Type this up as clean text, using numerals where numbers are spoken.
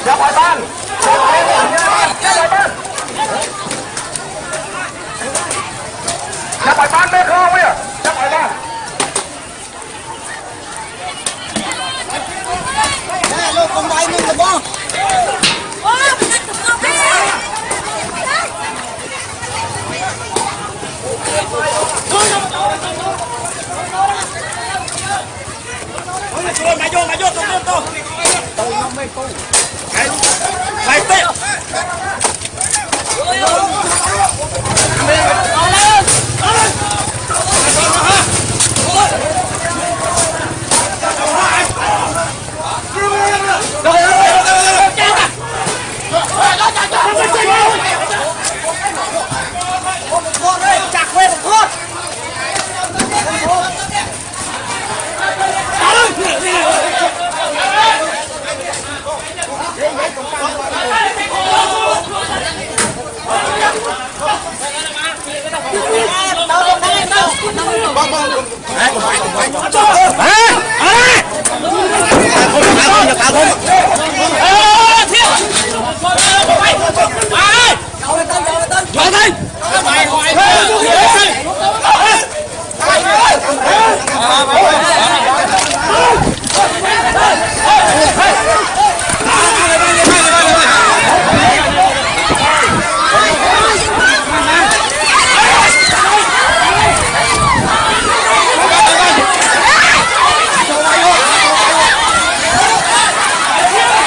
ra khỏi ban ra khỏi ban ra khỏi ban bé không ấy ra khỏi ban luôn con bay mình được không mày vô tôi nó mê cô mày tê Hả?